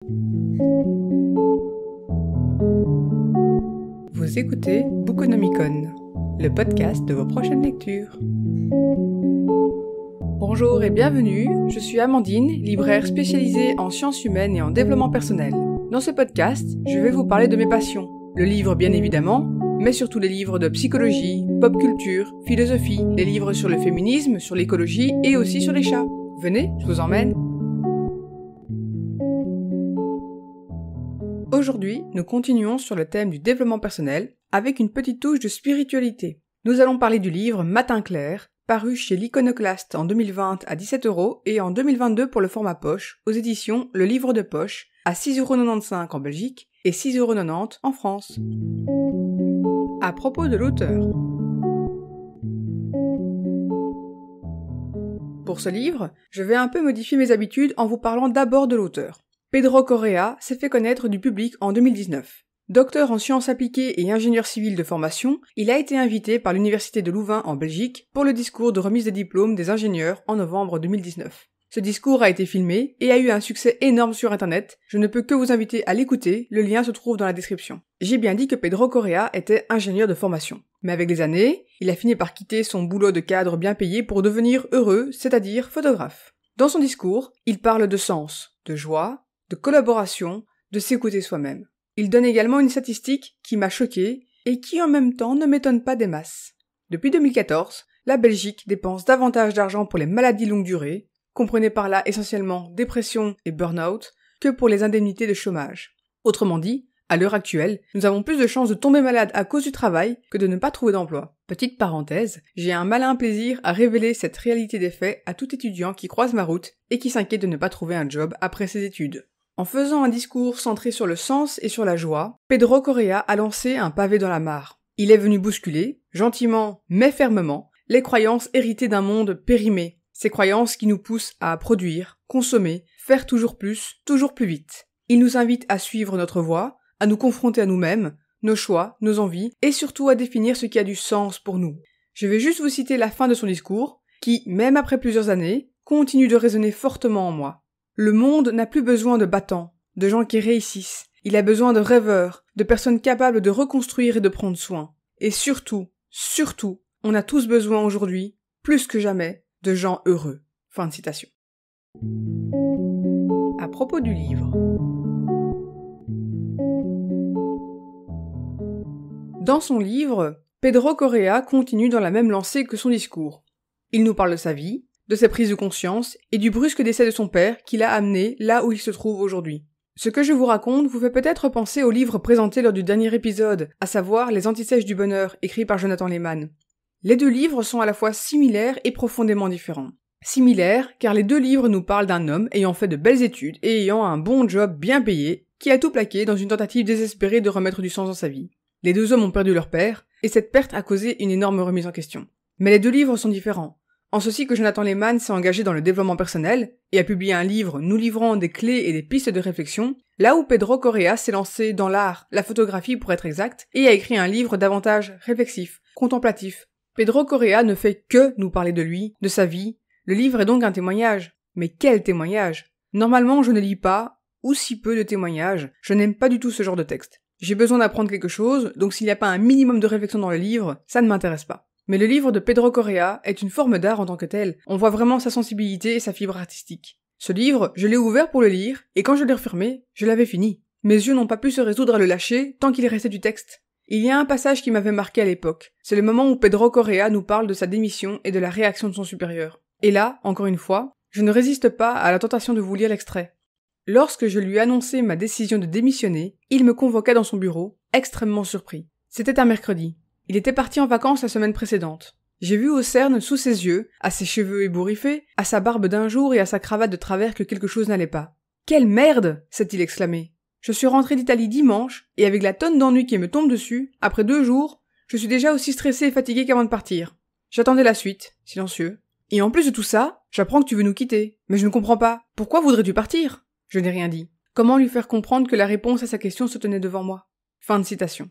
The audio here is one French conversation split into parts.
Vous écoutez Bookonomicon, le podcast de vos prochaines lectures. Bonjour et bienvenue, je suis Amandine, libraire spécialisée en sciences humaines et en développement personnel. Dans ce podcast, je vais vous parler de mes passions, le livre bien évidemment, mais surtout les livres de psychologie, pop culture, philosophie, les livres sur le féminisme, sur l'écologie et aussi sur les chats. Venez, je vous emmène. Aujourd'hui, nous continuons sur le thème du développement personnel avec une petite touche de spiritualité. Nous allons parler du livre Matin clair, paru chez l'Iconoclaste en 2020 à 17€ et en 2022 pour le format poche, aux éditions Le Livre de Poche, à 6,95€ en Belgique et 6,90€ en France. À propos de l'auteur. Pour ce livre, je vais un peu modifier mes habitudes en vous parlant d'abord de l'auteur. Pedro Correa s'est fait connaître du public en 2019. Docteur en sciences appliquées et ingénieur civil de formation, il a été invité par l'Université de Louvain en Belgique pour le discours de remise des diplômes des ingénieurs en novembre 2019. Ce discours a été filmé et a eu un succès énorme sur internet. Je ne peux que vous inviter à l'écouter, le lien se trouve dans la description. J'ai bien dit que Pedro Correa était ingénieur de formation. Mais avec les années, il a fini par quitter son boulot de cadre bien payé pour devenir heureux, c'est-à-dire photographe. Dans son discours, il parle de sens, de joie, de collaboration, de s'écouter soi-même. Il donne également une statistique qui m'a choquée et qui en même temps ne m'étonne pas des masses. Depuis 2014, la Belgique dépense davantage d'argent pour les maladies longue durée, comprenez par là essentiellement dépression et burn-out, que pour les indemnités de chômage. Autrement dit, à l'heure actuelle, nous avons plus de chances de tomber malade à cause du travail que de ne pas trouver d'emploi. Petite parenthèse, j'ai un malin plaisir à révéler cette réalité des faits à tout étudiant qui croise ma route et qui s'inquiète de ne pas trouver un job après ses études. En faisant un discours centré sur le sens et sur la joie, Pedro Correa a lancé un pavé dans la mare. Il est venu bousculer, gentiment mais fermement, les croyances héritées d'un monde périmé, ces croyances qui nous poussent à produire, consommer, faire toujours plus vite. Il nous invite à suivre notre voie, à nous confronter à nous-mêmes, nos choix, nos envies, et surtout à définir ce qui a du sens pour nous. Je vais juste vous citer la fin de son discours, qui, même après plusieurs années, continue de résonner fortement en moi. Le monde n'a plus besoin de battants, de gens qui réussissent. Il a besoin de rêveurs, de personnes capables de reconstruire et de prendre soin. Et surtout, on a tous besoin aujourd'hui, plus que jamais, de gens heureux. Fin de citation. À propos du livre. Dans son livre, Pedro Correa continue dans la même lancée que son discours. Il nous parle de sa vie, de ses prises de conscience et du brusque décès de son père qui l'a amené là où il se trouve aujourd'hui. Ce que je vous raconte vous fait peut-être penser au livre présenté lors du dernier épisode, à savoir Les Antisèches du bonheur, écrit par Jonathan Lehman. Les deux livres sont à la fois similaires et profondément différents. Similaires car les deux livres nous parlent d'un homme ayant fait de belles études et ayant un bon job bien payé, qui a tout plaqué dans une tentative désespérée de remettre du sens dans sa vie. Les deux hommes ont perdu leur père, et cette perte a causé une énorme remise en question. Mais les deux livres sont différents. En ceci que Jonathan Lehman s'est engagé dans le développement personnel et a publié un livre nous livrant des clés et des pistes de réflexion, là où Pedro Correa s'est lancé dans l'art, la photographie pour être exact, et a écrit un livre davantage réflexif, contemplatif. Pedro Correa ne fait que nous parler de lui, de sa vie. Le livre est donc un témoignage. Mais quel témoignage! Normalement, je ne lis pas, ou si peu de témoignages, je n'aime pas du tout ce genre de texte. J'ai besoin d'apprendre quelque chose, donc s'il n'y a pas un minimum de réflexion dans le livre, ça ne m'intéresse pas. Mais le livre de Pedro Correa est une forme d'art en tant que tel, on voit vraiment sa sensibilité et sa fibre artistique. Ce livre, je l'ai ouvert pour le lire, et quand je l'ai refermé, je l'avais fini. Mes yeux n'ont pas pu se résoudre à le lâcher tant qu'il restait du texte. Il y a un passage qui m'avait marqué à l'époque, c'est le moment où Pedro Correa nous parle de sa démission et de la réaction de son supérieur. Et là, encore une fois, je ne résiste pas à la tentation de vous lire l'extrait. Lorsque je lui annonçai ma décision de démissionner, il me convoqua dans son bureau, extrêmement surpris. C'était un mercredi. Il était parti en vacances la semaine précédente. J'ai vu au cerne sous ses yeux, à ses cheveux ébouriffés, à sa barbe d'un jour et à sa cravate de travers que quelque chose n'allait pas. « Quelle merde !» s'est-il exclamé. Je suis rentré d'Italie dimanche, et avec la tonne d'ennuis qui me tombe dessus, après 2 jours, je suis déjà aussi stressé et fatigué qu'avant de partir. J'attendais la suite, silencieux. Et en plus de tout ça, j'apprends que tu veux nous quitter. Mais je ne comprends pas. Pourquoi voudrais-tu partir ? Je n'ai rien dit. Comment lui faire comprendre que la réponse à sa question se tenait devant moi ? Fin de citation.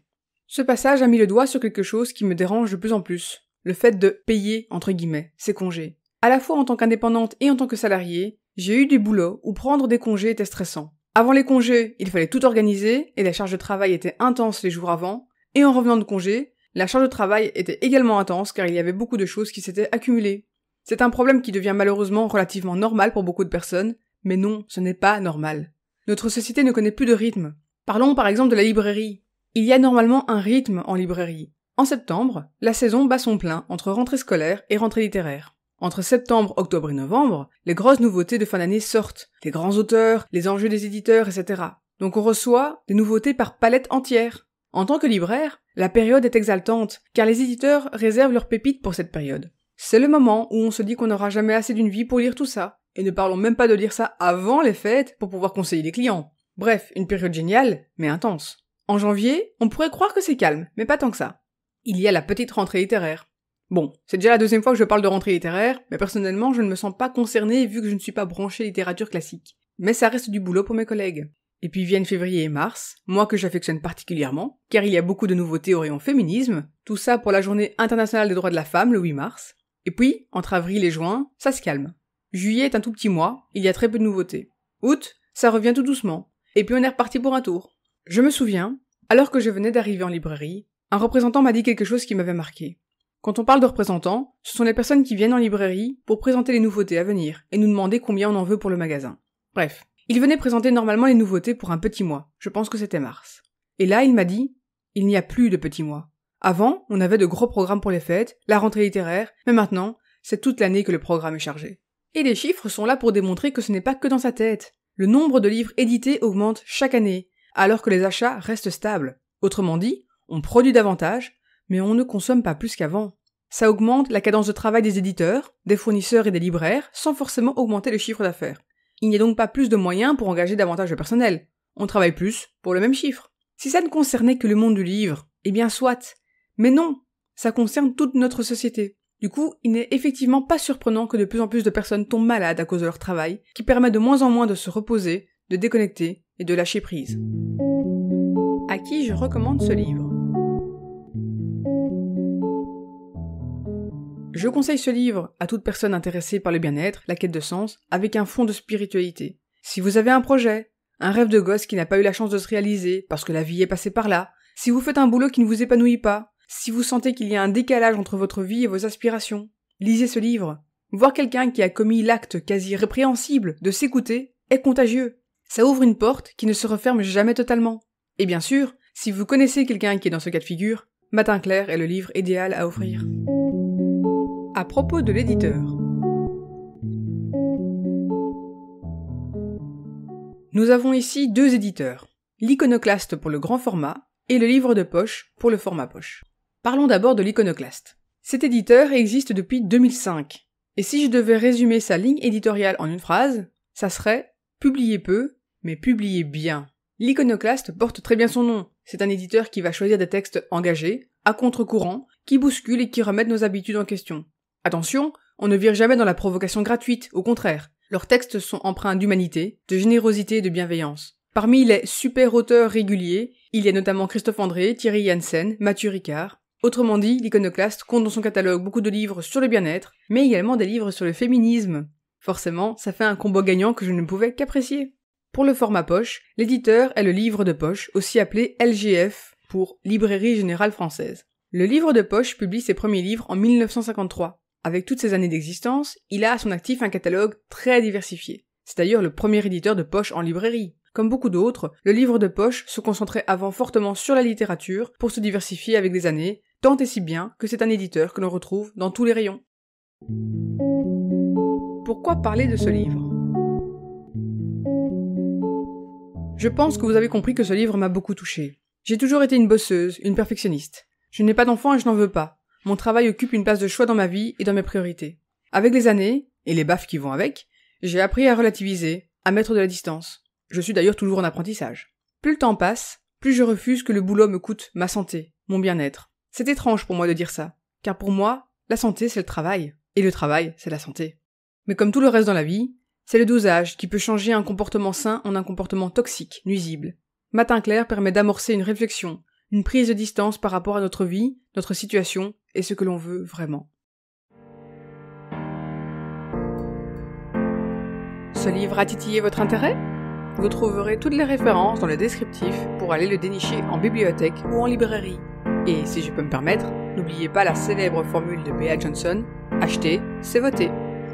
Ce passage a mis le doigt sur quelque chose qui me dérange de plus en plus. Le fait de « payer » entre guillemets, ses congés. À la fois en tant qu'indépendante et en tant que salariée, j'ai eu des boulots où prendre des congés était stressant. Avant les congés, il fallait tout organiser et la charge de travail était intense les jours avant, et en revenant de congé, la charge de travail était également intense car il y avait beaucoup de choses qui s'étaient accumulées. C'est un problème qui devient malheureusement relativement normal pour beaucoup de personnes, mais non, ce n'est pas normal. Notre société ne connaît plus de rythme. Parlons par exemple de la librairie. Il y a normalement un rythme en librairie. En septembre, la saison bat son plein entre rentrée scolaire et rentrée littéraire. Entre septembre, octobre et novembre, les grosses nouveautés de fin d'année sortent. Les grands auteurs, les enjeux des éditeurs, etc. Donc on reçoit des nouveautés par palette entière. En tant que libraire, la période est exaltante, car les éditeurs réservent leurs pépites pour cette période. C'est le moment où on se dit qu'on n'aura jamais assez d'une vie pour lire tout ça. Et ne parlons même pas de lire ça avant les fêtes pour pouvoir conseiller les clients. Bref, une période géniale, mais intense. En janvier, on pourrait croire que c'est calme, mais pas tant que ça. Il y a la petite rentrée littéraire. Bon, c'est déjà la deuxième fois que je parle de rentrée littéraire, mais personnellement, je ne me sens pas concernée vu que je ne suis pas branchée littérature classique. Mais ça reste du boulot pour mes collègues. Et puis viennent février et mars, mois que j'affectionne particulièrement, car il y a beaucoup de nouveautés au rayon féminisme, tout ça pour la journée internationale des droits de la femme le 8 mars. Et puis, entre avril et juin, ça se calme. Juillet est un tout petit mois, il y a très peu de nouveautés. Août, ça revient tout doucement. Et puis on est reparti pour un tour. Je me souviens, alors que je venais d'arriver en librairie, un représentant m'a dit quelque chose qui m'avait marqué. Quand on parle de représentants, ce sont les personnes qui viennent en librairie pour présenter les nouveautés à venir et nous demander combien on en veut pour le magasin. Bref, il venait présenter normalement les nouveautés pour un petit mois, je pense que c'était mars. Et là, il m'a dit, il n'y a plus de petits mois. Avant, on avait de gros programmes pour les fêtes, la rentrée littéraire, mais maintenant, c'est toute l'année que le programme est chargé. Et les chiffres sont là pour démontrer que ce n'est pas que dans sa tête. Le nombre de livres édités augmente chaque année, alors que les achats restent stables. Autrement dit, on produit davantage, mais on ne consomme pas plus qu'avant. Ça augmente la cadence de travail des éditeurs, des fournisseurs et des libraires, sans forcément augmenter le chiffre d'affaires. Il n'y a donc pas plus de moyens pour engager davantage de personnel. On travaille plus pour le même chiffre. Si ça ne concernait que le monde du livre, eh bien soit. Mais non, ça concerne toute notre société. Du coup, il n'est effectivement pas surprenant que de plus en plus de personnes tombent malades à cause de leur travail, qui permet de moins en moins de se reposer, de déconnecter et de lâcher prise. À qui je recommande ce livre ? Je conseille ce livre à toute personne intéressée par le bien-être, la quête de sens, avec un fond de spiritualité. Si vous avez un projet, un rêve de gosse qui n'a pas eu la chance de se réaliser parce que la vie est passée par là, si vous faites un boulot qui ne vous épanouit pas, si vous sentez qu'il y a un décalage entre votre vie et vos aspirations, lisez ce livre. Voir quelqu'un qui a commis l'acte quasi répréhensible de s'écouter est contagieux. Ça ouvre une porte qui ne se referme jamais totalement. Et bien sûr, si vous connaissez quelqu'un qui est dans ce cas de figure, Matin clair est le livre idéal à offrir. À propos de l'éditeur. Nous avons ici deux éditeurs, l'Iconoclaste pour le grand format et le livre de poche pour le format poche. Parlons d'abord de l'Iconoclaste. Cet éditeur existe depuis 2005, et si je devais résumer sa ligne éditoriale en une phrase, ça serait « publier peu, mais publier bien ». L'Iconoclaste porte très bien son nom, c'est un éditeur qui va choisir des textes engagés, à contre-courant, qui bousculent et qui remettent nos habitudes en question. Attention, on ne vire jamais dans la provocation gratuite, au contraire. Leurs textes sont empreints d'humanité, de générosité et de bienveillance. Parmi les super auteurs réguliers, il y a notamment Christophe André, Thierry Janssen, Mathieu Ricard. Autrement dit, l'Iconoclaste compte dans son catalogue beaucoup de livres sur le bien-être, mais également des livres sur le féminisme. Forcément, ça fait un combo gagnant que je ne pouvais qu'apprécier. Pour le format poche, l'éditeur est le livre de poche, aussi appelé LGF, pour Librairie Générale Française. Le livre de poche publie ses premiers livres en 1953. Avec toutes ces années d'existence, il a à son actif un catalogue très diversifié. C'est d'ailleurs le premier éditeur de poche en librairie. Comme beaucoup d'autres, le livre de poche se concentrait avant fortement sur la littérature pour se diversifier avec les années, tant et si bien que c'est un éditeur que l'on retrouve dans tous les rayons. Pourquoi parler de ce livre ? Je pense que vous avez compris que ce livre m'a beaucoup touchée. J'ai toujours été une bosseuse, une perfectionniste. Je n'ai pas d'enfant et je n'en veux pas. Mon travail occupe une place de choix dans ma vie et dans mes priorités. Avec les années, et les baffes qui vont avec, j'ai appris à relativiser, à mettre de la distance. Je suis d'ailleurs toujours en apprentissage. Plus le temps passe, plus je refuse que le boulot me coûte ma santé, mon bien-être. C'est étrange pour moi de dire ça, car pour moi, la santé c'est le travail, et le travail c'est la santé. Mais comme tout le reste dans la vie, c'est le dosage qui peut changer un comportement sain en un comportement toxique, nuisible. Matin clair permet d'amorcer une réflexion, une prise de distance par rapport à notre vie, notre situation et ce que l'on veut vraiment. Ce livre a titillé votre intérêt ? Vous trouverez toutes les références dans le descriptif pour aller le dénicher en bibliothèque ou en librairie. Et si je peux me permettre, n'oubliez pas la célèbre formule de Bea Johnson, acheter, c'est voter.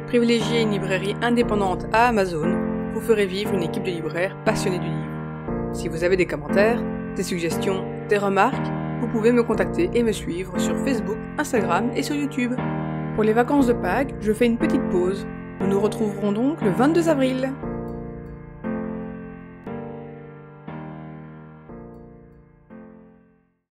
Privilégiez une librairie indépendante à Amazon, vous ferez vivre une équipe de libraires passionnés du livre. Si vous avez des commentaires, des suggestions, des remarques, vous pouvez me contacter et me suivre sur Facebook, Instagram et sur YouTube. Pour les vacances de Pâques, je fais une petite pause. Nous nous retrouverons donc le 22 avril.